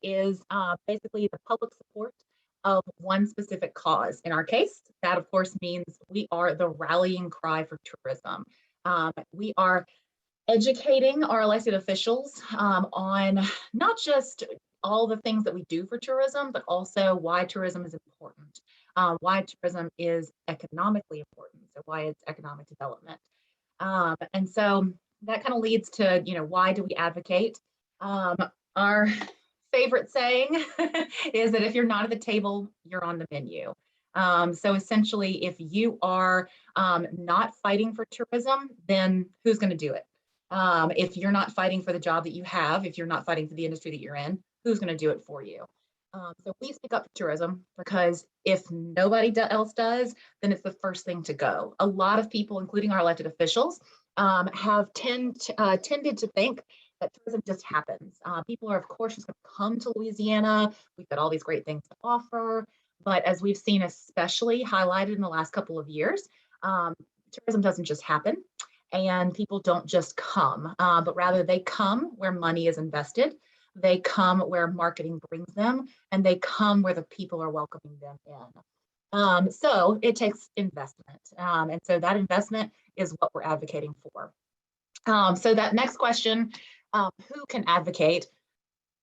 is basically the public support of one specific cause. In our case, that of course means we are the rallying cry for tourism. We are educating our elected officials on not just all the things that we do for tourism, but also why tourism is important, why tourism is economically important, so why it's economic development. And so that kind of leads to, why do we advocate? Our favorite saying is that if you're not at the table, you're on the menu. So essentially, if you are not fighting for tourism, then who's going to do it? If you're not fighting for the job that you have, if you're not fighting for the industry that you're in, who's going to do it for you? So we speak up for tourism because if nobody else does, then it's the first thing to go. A lot of people, including our elected officials, have tended to think that tourism just happens. People are, of course, just going to come to Louisiana. We've got all these great things to offer. But as we've seen, especially highlighted in the last couple of years, tourism doesn't just happen. And people don't just come, but rather they come where money is invested. They come where marketing brings them, and they come where the people are welcoming them in. So it takes investment. And so that investment is what we're advocating for. So that next question, who can advocate?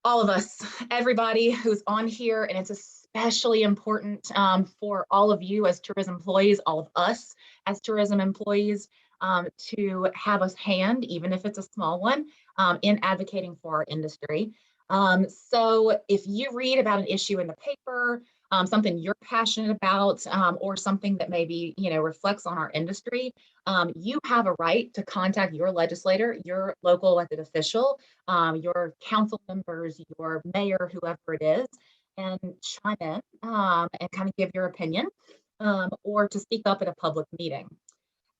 All of us, everybody who's on here, and it's especially important for all of you as tourism employees, all of us as tourism employees, to have a hand, even if it's a small one, in advocating for our industry. So if you read about an issue in the paper, something you're passionate about, or something that maybe reflects on our industry, you have a right to contact your legislator, your local elected official, your council members, your mayor, whoever it is, and chime in and kind of give your opinion, or to speak up at a public meeting.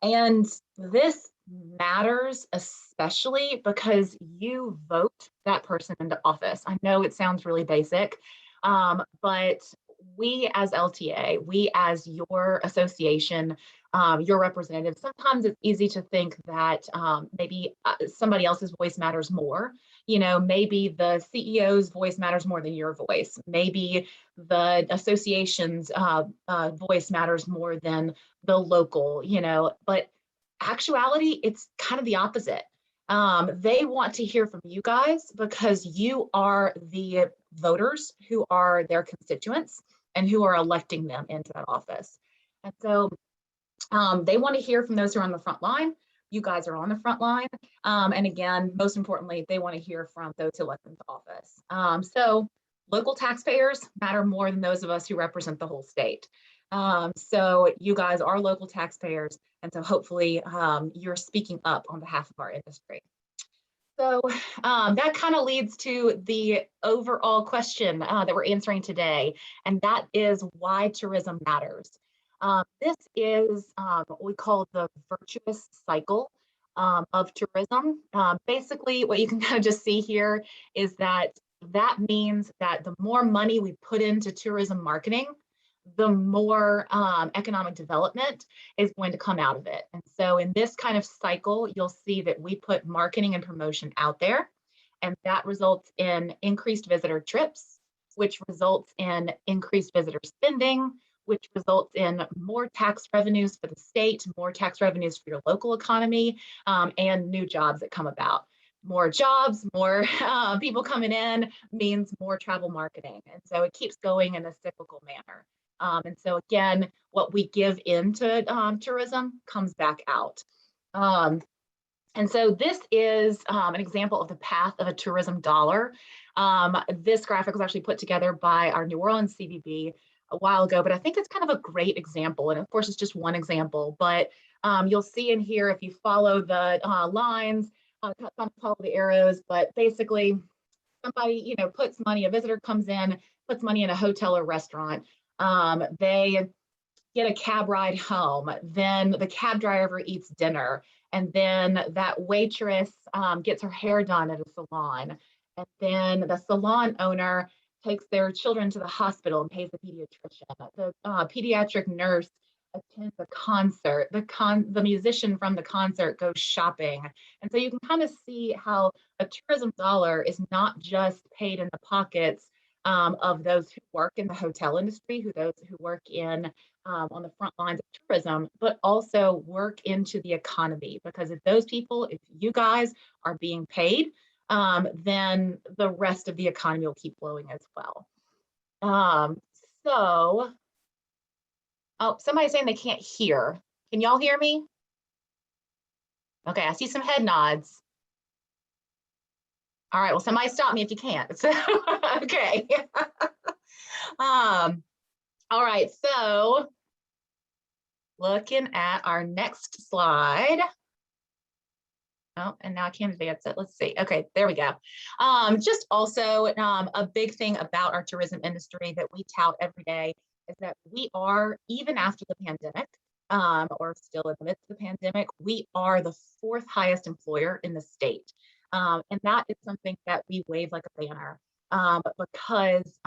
And this matters especially because you vote that person into office. I know it sounds really basic, but we as LTA, we as your association, your representative, sometimes it's easy to think that maybe somebody else's voice matters more. Maybe the CEO's voice matters more than your voice. Maybe the association's voice matters more than the local, but actuality, it's kind of the opposite. They want to hear from you guys because you are the voters who are their constituents and who are electing them into that office. And so they want to hear from those who are on the front line. You guys are on the front line. And again, most importantly, they want to hear from those who elect them to office. So local taxpayers matter more than those of us who represent the whole state. So you guys are local taxpayers, and so hopefully you're speaking up on behalf of our industry. So that kind of leads to the overall question that we're answering today, and that is why tourism matters. This is what we call the virtuous cycle of tourism. Basically, what you can kind of just see here is that means that the more money we put into tourism marketing, the more economic development is going to come out of it. And so in this kind of cycle, you'll see that we put marketing and promotion out there, and that results in increased visitor trips, which results in increased visitor spending, which results in more tax revenues for the state, more tax revenues for your local economy, and new jobs that come about. More jobs, more people coming in means more travel marketing. And so it keeps going in a cyclical manner. And so again, what we give into tourism comes back out. And so this is an example of the path of a tourism dollar. This graphic was actually put together by our New Orleans CVB a while ago, but I think it's kind of a great example. And of course, it's just one example, but you'll see in here, if you follow the lines, follow the arrows, but basically somebody, puts money, a visitor comes in, puts money in a hotel or restaurant. They get a cab ride home, then the cab driver eats dinner, and then that waitress gets her hair done at a salon, and then the salon owner takes their children to the hospital and pays the pediatrician. The pediatric nurse attends a concert, the musician from the concert goes shopping. And so you can kind of see how a tourism dollar is not just paid in the pockets of those who work in the hotel industry, those who work in on the front lines of tourism, but also work into the economy. Because if you guys are being paid, then the rest of the economy will keep flowing as well. Um, so, oh, somebody's saying they can't hear. Can y'all hear me? Okay, I see some head nods. All right, well, somebody stop me if you can't. So, okay. All right, so looking at our next slide. Oh, and now I can't advance it. Let's see. Okay, there we go. Just also a big thing about our tourism industry that we tout every day is that we are, even after the pandemic, or still in the midst of the pandemic, we are the fourth highest employer in the state. And that is something that we wave like a banner because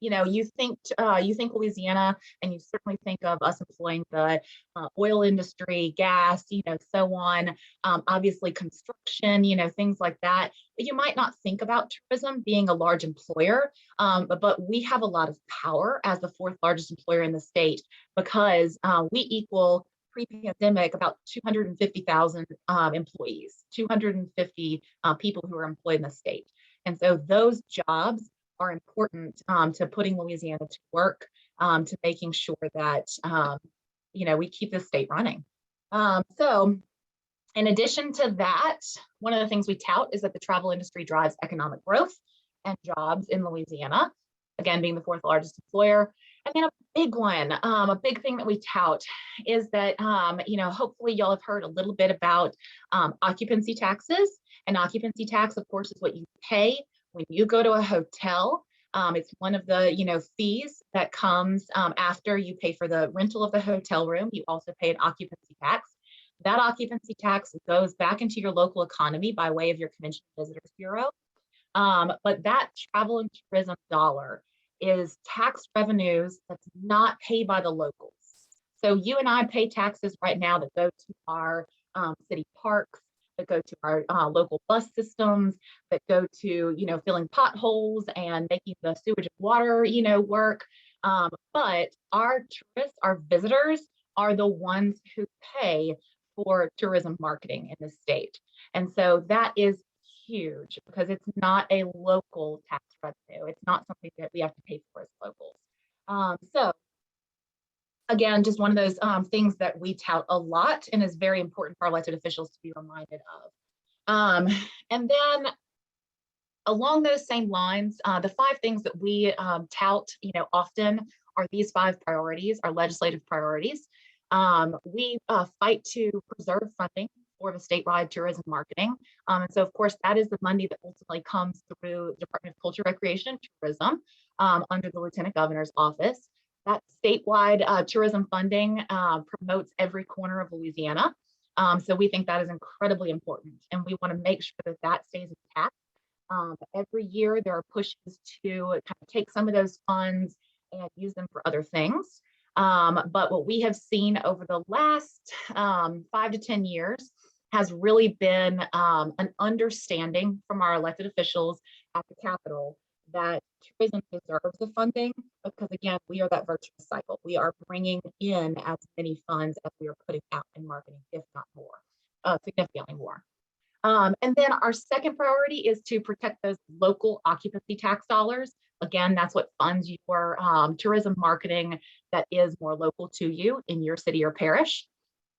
you think Louisiana, and you certainly think of us employing the oil industry, gas, so on. Obviously, construction, things like that. But you might not think about tourism being a large employer, but we have a lot of power as the fourth largest employer in the state because we equal pre-pandemic about 250,000 employees, 250 people who are employed in the state. And so those jobs are important to putting Louisiana to work, to making sure that we keep the state running. So in addition to that, one of the things we tout is that the travel industry drives economic growth and jobs in Louisiana, again, being the fourth largest employer. And then a big one, a big thing that we tout is that, hopefully y'all have heard a little bit about occupancy taxes. And occupancy tax, of course, is what you pay when you go to a hotel. It's one of the fees that comes after you pay for the rental of the hotel room. You also pay an occupancy tax. That occupancy tax goes back into your local economy by way of your Convention and Visitors Bureau. But that travel and tourism dollar is tax revenues that's not paid by the locals. So you and I pay taxes right now that go to our city parks, that go to our local bus systems, that go to, filling potholes and making the sewage and water, work. But our tourists, our visitors are the ones who pay for tourism marketing in the state. And so that is huge because it's not a local tax revenue. It's not something that we have to pay for as locals. So again, just one of those things that we tout a lot and is very important for our elected officials to be reminded of. And then along those same lines, the 5 things that we tout, often are these 5 priorities, our legislative priorities. We fight to preserve funding for the statewide tourism marketing. And so, of course, that is the money that ultimately comes through the Department of Culture, Recreation, and Tourism under the Lieutenant Governor's office. That statewide tourism funding promotes every corner of Louisiana. So we think that is incredibly important, and we want to make sure that that stays intact. Every year, there are pushes to kind of take some of those funds and use them for other things. But what we have seen over the last 5 to 10 years has really been an understanding from our elected officials at the Capitol that tourism deserves the funding because, again, we are that virtuous cycle. We are bringing in as many funds as we are putting out in marketing, if not more, significantly more. And then our second priority is to protect those local occupancy tax dollars. Again, that's what funds your tourism marketing that is more local to you in your city or parish.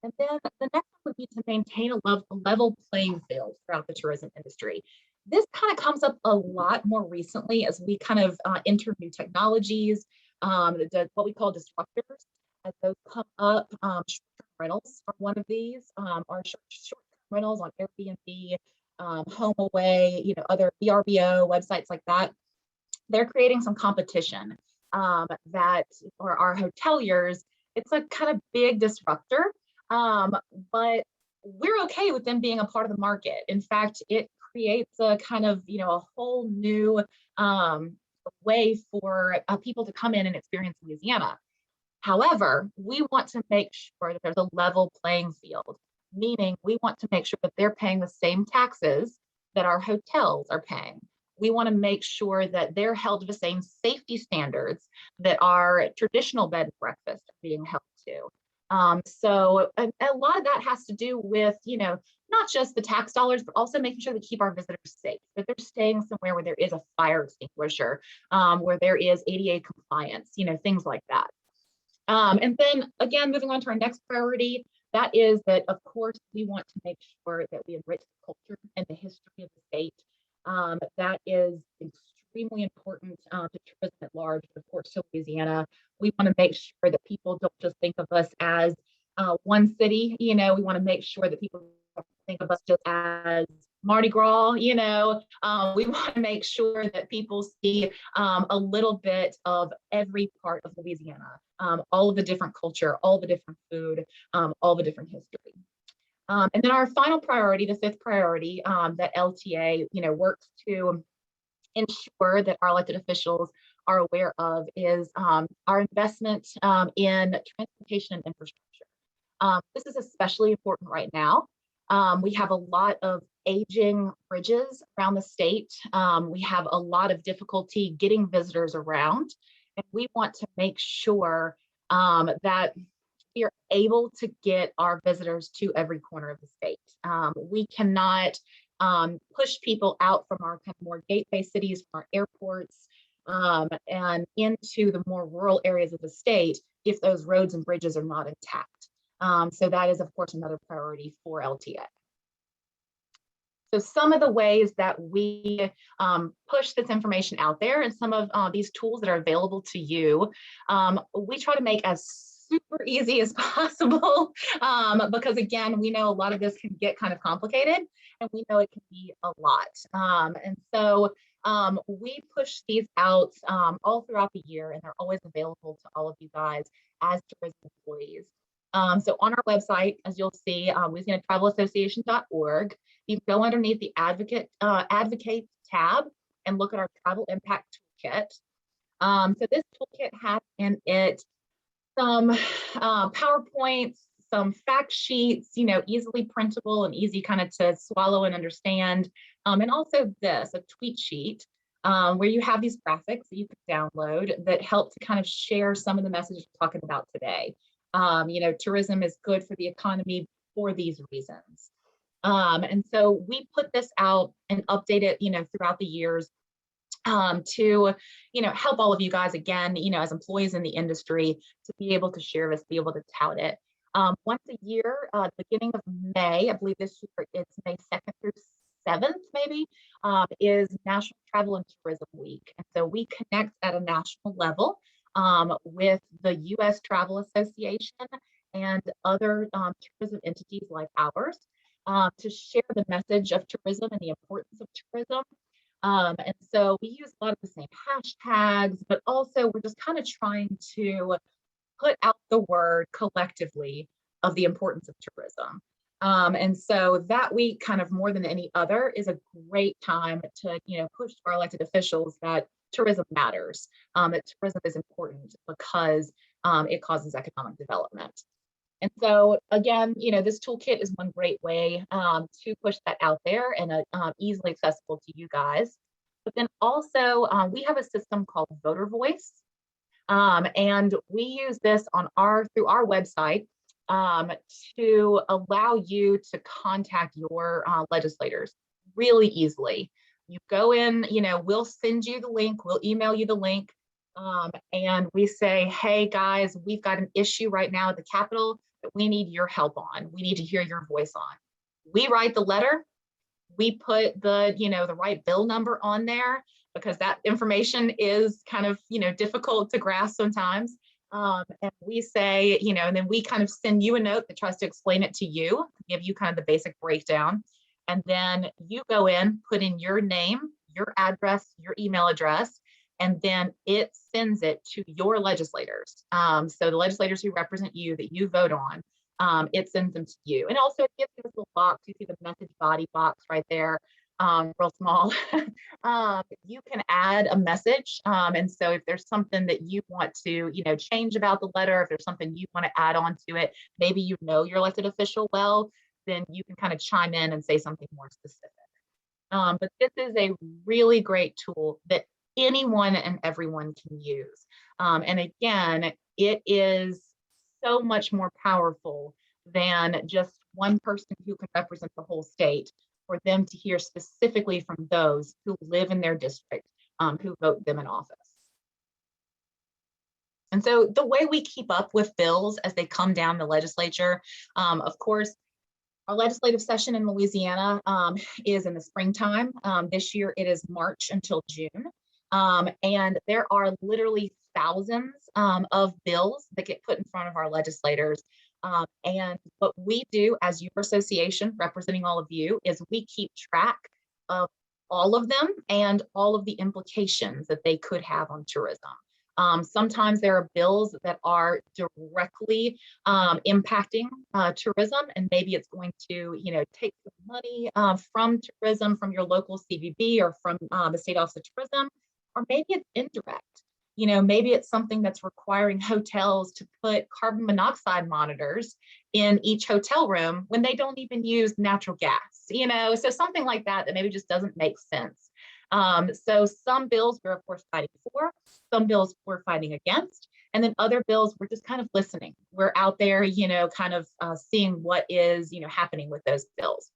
And then the next one would be to maintain a level playing field throughout the tourism industry. This kind of comes up a lot more recently as we kind of enter new technologies, what we call disruptors. As those come up, short-term rentals are one of these, or short-term rentals on Airbnb, HomeAway, other VRBO websites like that. They're creating some competition that for our hoteliers, it's a kind of big disruptor, but we're okay with them being a part of the market. In fact, it creates a kind of, a whole new way for people to come in and experience Louisiana. However, we want to make sure that there's a level playing field, meaning we want to make sure that they're paying the same taxes that our hotels are paying. We want to make sure that they're held to the same safety standards that our traditional bed and breakfast are being held to. So a lot of that has to do with, not just the tax dollars, but also making sure to keep our visitors safe, that they're staying somewhere where there is a fire extinguisher, where there is ADA compliance, things like that. And then again, moving on to our next priority, that is that, of course, we want to make sure that we enrich the culture and the history of the state. That is extremely important to tourism at large, but of course, to Louisiana. We want to make sure that people don't just think of us as one city. We want to make sure that people don't think of us just as Mardi Gras. We want to make sure that people see a little bit of every part of Louisiana, all of the different culture, all the different food, all the different history. And then our final priority, the fifth priority that LTA, works to ensure that our elected officials are aware of is our investment in transportation and infrastructure. This is especially important right now. We have a lot of aging bridges around the state. We have a lot of difficulty getting visitors around, and we want to make sure that we are able to get our visitors to every corner of the state. We cannot push people out from our kind of more gateway cities, from our airports, and into the more rural areas of the state if those roads and bridges are not intact. So that is, of course, another priority for LTA. So some of the ways that we push this information out there and some of these tools that are available to you, we try to make as super easy as possible because, again, we know a lot of this can get kind of complicated and we know it can be a lot. And so we push these out all throughout the year, and they're always available to all of you guys as tourism employees. So on our website, as you'll see, LouisianaTravelAssociation.org, you can go underneath the Advocate tab and look at our Travel Impact Toolkit. So this toolkit has in it some PowerPoints, some fact sheets, easily printable and easy kind of to swallow and understand. And also this, a tweet sheet, where you have these graphics that you can download that help to kind of share some of the messages we're talking about today. Tourism is good for the economy for these reasons. And so we put this out and update it, throughout the years to, help all of you guys, again, as employees in the industry, to be able to share this, be able to tout it. Once a year, beginning of May, I believe this year it's May 2nd through 7th, maybe, is National Travel and Tourism Week. And so we connect at a national level with the U.S. Travel Association and other tourism entities like ours to share the message of tourism and the importance of tourism. And so we use a lot of the same hashtags, but also we're just kind of trying to put out the word collectively of the importance of tourism. And so that week, kind of more than any other, is a great time to, push to our elected officials that tourism matters, that tourism is important because it causes economic development. And so again, this toolkit is one great way to push that out there and easily accessible to you guys. But then also we have a system called Voter Voice. And we use this through our website to allow you to contact your legislators really easily. You go in, we'll send you the link, we'll email you the link, and we say, hey guys, we've got an issue right now at the Capitol that we need your help on. We need to hear your voice on. We write the letter, we put the, the right bill number on there because that information is kind of, difficult to grasp sometimes. And we say, and then we kind of send you a note that tries to explain it to you, give you kind of the basic breakdown. And then you go in, put in your name, your address, your email address, and then it sends it to your legislators. So the legislators who represent you that you vote on, it sends them to you. And also it gives you this little box, you see the message body box right there. real small, you can add a message. And so if there's something that you want to, change about the letter, if there's something you want to add on to it, maybe your elected official well, then you can kind of chime in and say something more specific. But this is a really great tool that anyone and everyone can use. And again, it is so much more powerful than just one person who can represent the whole state, for them to hear specifically from those who live in their district, who vote them in office. And so the way we keep up with bills as they come down the legislature, of course, our legislative session in Louisiana is in the springtime. This year it is March until June. And there are literally thousands of bills that get put in front of our legislators. And what we do as your association representing all of you is we keep track of all of them and all of the implications that they could have on tourism. Sometimes there are bills that are directly impacting tourism, and maybe it's going to, take some money from tourism, from your local CVB or from the State Office of Tourism, or maybe it's indirect. Maybe it's something that's requiring hotels to put carbon monoxide monitors in each hotel room when they don't even use natural gas, so something like that maybe just doesn't make sense. So some bills we're of course fighting for, some bills we're fighting against, and then other bills we're just kind of listening. We're out there, kind of seeing what is, happening with those bills.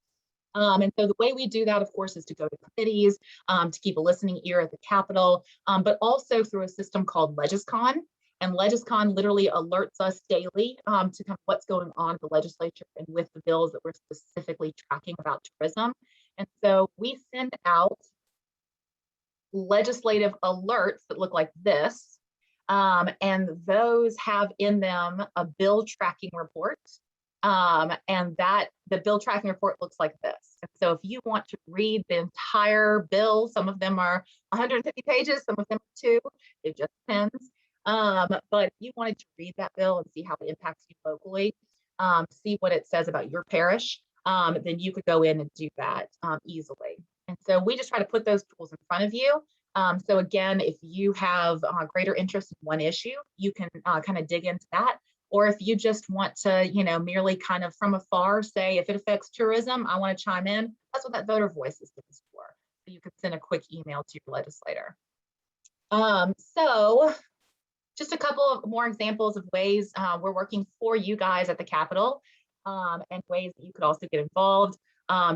And so the way we do that, of course, is to go to committees, to keep a listening ear at the Capitol, but also through a system called LegisCon. And LegisCon literally alerts us daily to kind of what's going on in the legislature and with the bills that we're specifically tracking about tourism. And so we send out legislative alerts that look like this, and those have in them a bill tracking report, and that the bill tracking report looks like this. And so if you want to read the entire bill, some of them are 150 pages, some of them are 2, it just depends. But if you wanted to read that bill and see how it impacts you locally, see what it says about your parish, then you could go in and do that easily. And so we just try to put those tools in front of you. So again, if you have greater interest in one issue, you can kind of dig into that. Or if you just want to, merely kind of from afar say, if it affects tourism, I want to chime in, that's what that voter voice system is for. So you can send a quick email to your legislator. So just a couple of more examples of ways we're working for you guys at the Capitol, and ways that you could also get involved.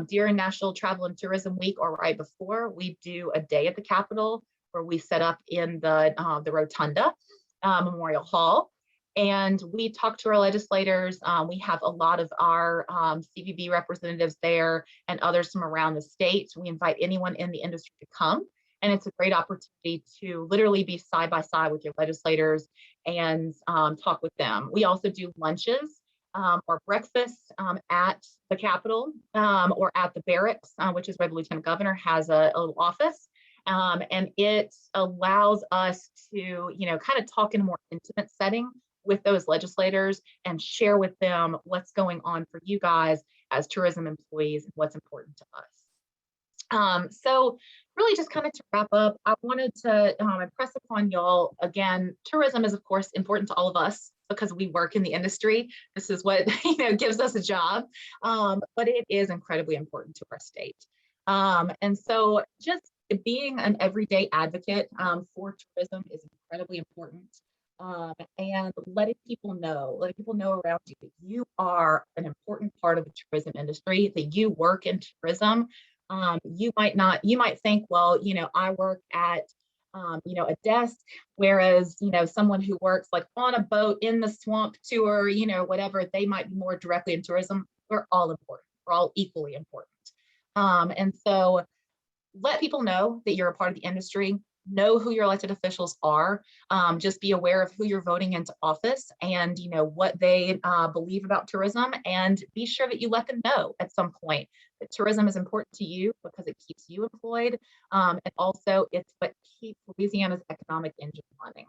During National Travel and Tourism Week, or right before, we do a day at the Capitol where we set up in the Rotunda Memorial Hall, and we talk to our legislators. We have a lot of our CVB representatives there and others from around the state. We invite anyone in the industry to come, and it's a great opportunity to literally be side by side with your legislators and talk with them. We also do lunches or breakfast at the Capitol or at the barracks, which is where the Lieutenant Governor has a little office. And it allows us to, kind of talk in a more intimate setting with those legislators and share with them what's going on for you guys as tourism employees and what's important to us. So really just kind of to wrap up, I wanted to impress upon y'all, again, tourism is of course important to all of us because we work in the industry. This is what gives us a job, but it is incredibly important to our state. And so just being an everyday advocate for tourism is incredibly important. And letting people know around you that you are an important part of the tourism industry, that you work in tourism. You might think, well, I work at, a desk, whereas, someone who works like on a boat in the swamp tour, whatever, they might be more directly in tourism. We're all important. We're all equally important. And so let people know that you're a part of the industry. Know who your elected officials are. Just be aware of who you're voting into office and what they believe about tourism, and be sure that you let them know at some point that tourism is important to you because it keeps you employed, and also it's what keeps Louisiana's economic engine running.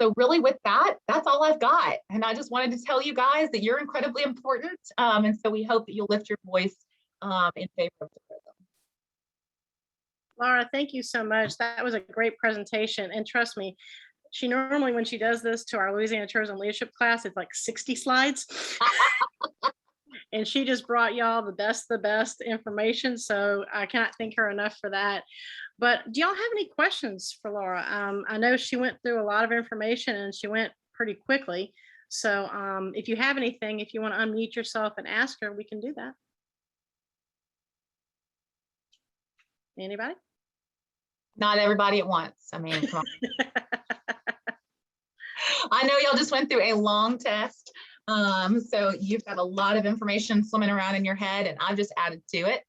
So really with that, that's all I've got. And I just wanted to tell you guys that you're incredibly important. And so we hope that you'll lift your voice in favor of tourism. Laura, thank you so much. That was a great presentation. And trust me, she normally, when she does this to our Louisiana Tourism Leadership class, it's like 60 slides. And she just brought y'all the best information. So I cannot thank her enough for that. But do y'all have any questions for Laura? I know she went through a lot of information and she went pretty quickly. So if you have anything, if you want to unmute yourself and ask her, we can do that. Anybody? Not everybody at once. I mean, come on. I know y'all just went through a long test. So you've got a lot of information swimming around in your head, and I've just added to it.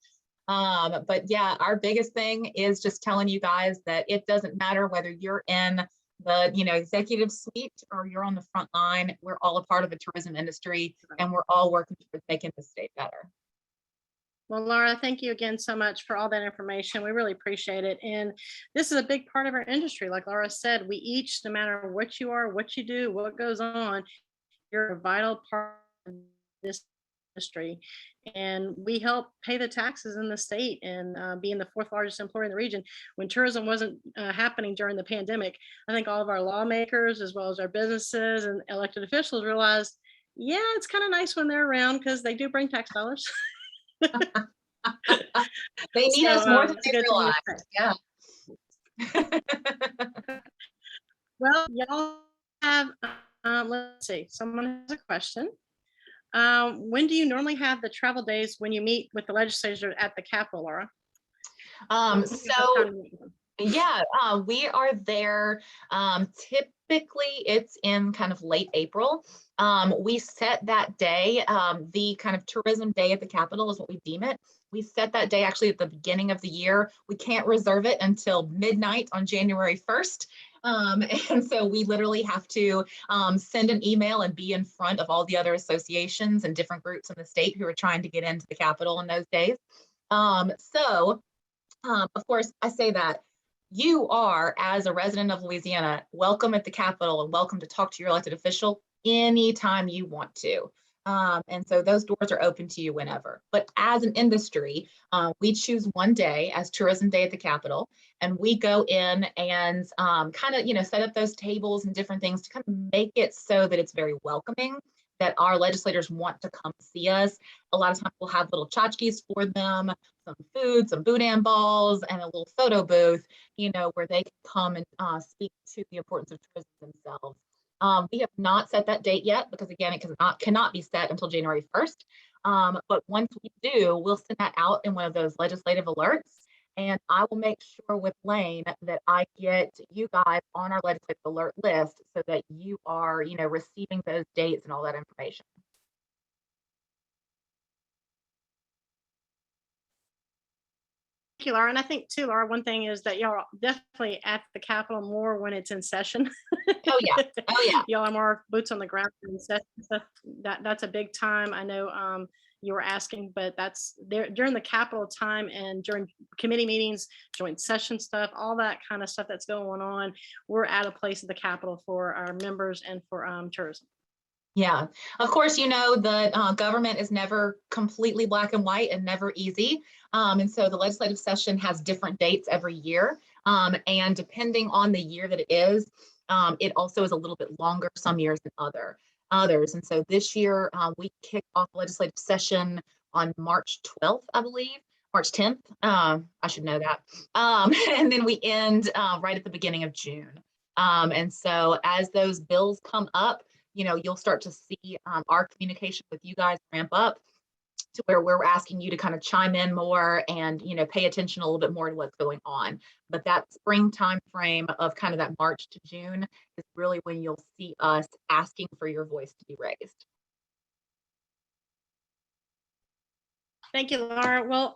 But yeah, our biggest thing is just telling you guys that it doesn't matter whether you're in the executive suite or you're on the front line. We're all a part of the tourism industry, and we're all working towards making the state better. Well, Laura, thank you again so much for all that information. We really appreciate it. And this is a big part of our industry. Like Laura said, we each, no matter what you are, what you do, what goes on, you're a vital part of this industry. And we help pay the taxes in the state and being the fourth largest employer in the region. When tourism wasn't happening during the pandemic, I think all of our lawmakers, as well as our businesses and elected officials realized, yeah, it's kind of nice when they're around because they do bring tax dollars. They need us more than it's a they good thing to realize. Yeah. Well, y'all have, let's see, someone has a question. When do you normally have the travel days when you meet with the legislature at the Capitol, Laura? So yeah, we are there. Typically, it's in kind of late April. We set that day, the kind of tourism day at the Capitol is what we deem it. We set that day actually at the beginning of the year. We can't reserve it until midnight on January 1st. And so we literally have to send an email and be in front of all the other associations and different groups in the state who are trying to get into the Capitol in those days. Of course, I say that you are, as a resident of Louisiana, welcome at the Capitol and welcome to talk to your elected official anytime you want to. And so those doors are open to you whenever. But as an industry, we choose one day as Tourism Day at the Capitol, and we go in and kind of, set up those tables and different things to kind of make it so that it's very welcoming, that our legislators want to come see us. A lot of times we'll have little tchotchkes for them, some food, some boudin balls, and a little photo booth, where they can come and speak to the importance of tourism themselves. We have not set that date yet because, again, it cannot be set until January 1st. But once we do, we'll send that out in one of those legislative alerts. And I will make sure with Lane that I get you guys on our legislative alert list so that you are, receiving those dates and all that information. Thank you, Laura. And I think too, Laura, one thing is that y'all are definitely at the Capitol more when it's in session. Oh yeah, oh yeah. Y'all are more boots on the ground in session stuff. That's a big time. I know you were asking, but that's there during the Capitol time and during committee meetings, joint session stuff, all that kind of stuff that's going on. We're at a place at the Capitol for our members and for tourism. Yeah, of course, the government is never completely black and white and never easy. And so the legislative session has different dates every year. And depending on the year that it is, it also is a little bit longer some years than others. And so this year we kicked off legislative session on March 12th, I believe, March 10th. I should know that. And then we end right at the beginning of June. And so as those bills come up, you'll start to see our communication with you guys ramp up to where we're asking you to kind of chime in more and, pay attention a little bit more to what's going on. But that spring time frame of kind of that March to June is really when you'll see us asking for your voice to be raised. Thank you, Laura. Well,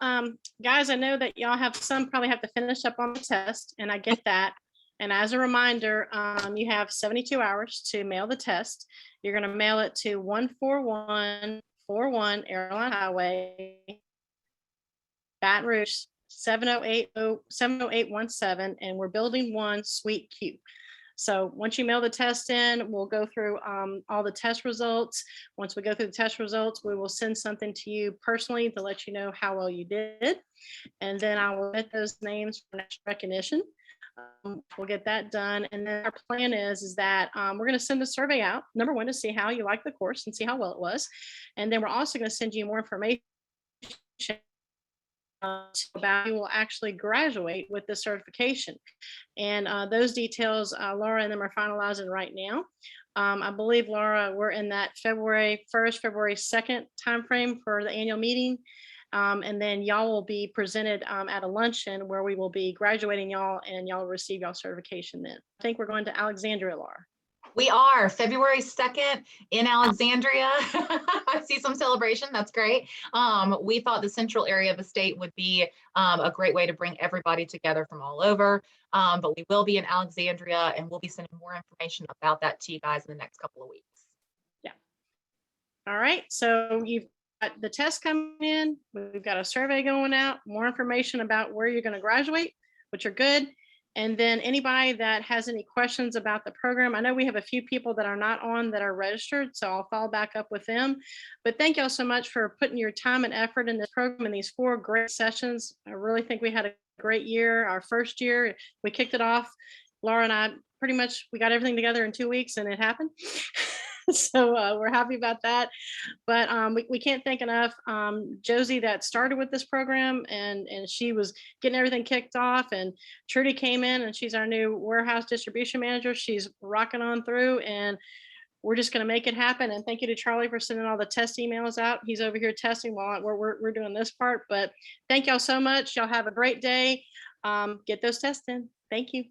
guys, I know that y'all probably have to finish up on the test, and I get that. And as a reminder, you have 72 hours to mail the test. You're going to mail it to 14141 Airline Highway, Baton Rouge, 70817, and we're building 1, Suite Q. So once you mail the test in, we'll go through all the test results. Once we go through the test results, we will send something to you personally to let you know how well you did. And then I will get those names for next recognition. We'll get that done. And then our plan is that we're going to send a survey out, number one, to see how you like the course and see how well it was. And then we're also going to send you more information about you will actually graduate with the certification. And those details, Laura and them are finalizing right now. I believe, Laura, we're in that February 1st, February 2nd timeframe for the annual meeting. And then y'all will be presented at a luncheon where we will be graduating y'all, and y'all receive y'all certification then. I think we're going to Alexandria, Laura. We are February 2nd in Alexandria. I see some celebration. That's great. We thought the central area of the state would be a great way to bring everybody together from all over. But we will be in Alexandria, and we'll be sending more information about that to you guys in the next couple of weeks. Yeah. All right. So you've got the test coming in. We've got a survey going out, more information about where you're going to graduate, which are good. And then anybody that has any questions about the program, I know we have a few people that are not on that are registered, so I'll follow back up with them. But thank y'all so much for putting your time and effort in this program and these 4 great sessions. I really think we had a great year. Our first year, we kicked it off. Laura and I pretty much, we got everything together in 2 weeks and it happened. So we're happy about that. But we can't thank enough Josie that started with this program, and she was getting everything kicked off, and Trudy came in and she's our new warehouse distribution manager. She's rocking on through, and we're just going to make it happen. And thank you to Charlie for sending all the test emails out. He's over here testing while we're doing this part. But thank y'all so much. Y'all have a great day. Get those tests in. Thank you.